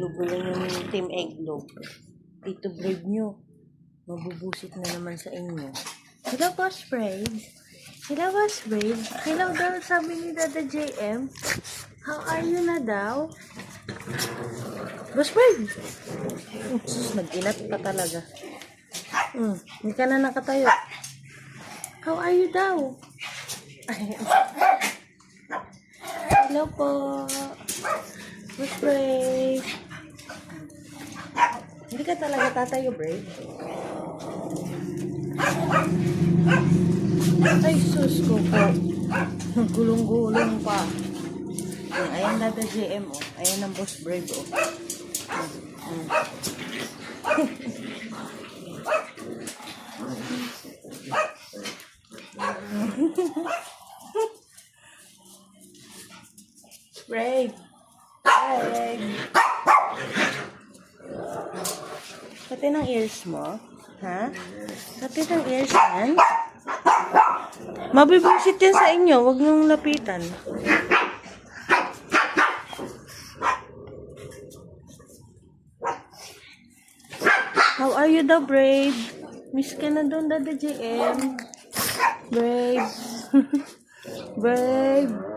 gulo-gulo yung Team Eggnog. Dito Brave nyo. Mabubusit na naman sa inyo. Hello, Boss Brave. Hello, Boss Brave. Hello daw, sabi ni Dada JM. How are you na daw? Boss Brave. Sus, nag-inat pa talaga. Hindi ka na nakatayo. How are you daw? Hello po. Boss Brave. Hindi ka talaga tatayo, Brave. Ay, sus ko po. Gulong-gulong pa. Ayan Dada JM, oh. Ayan ang Boss Brave, oh. Brave. Brave. Pati ng ears mo? Ha? Pati ng ears yan? Mabibusit yan sa inyo. Huwag niyong lapitan. How are you daw, Brave? Miss ka na doon, Dada JM. Brave. Brave.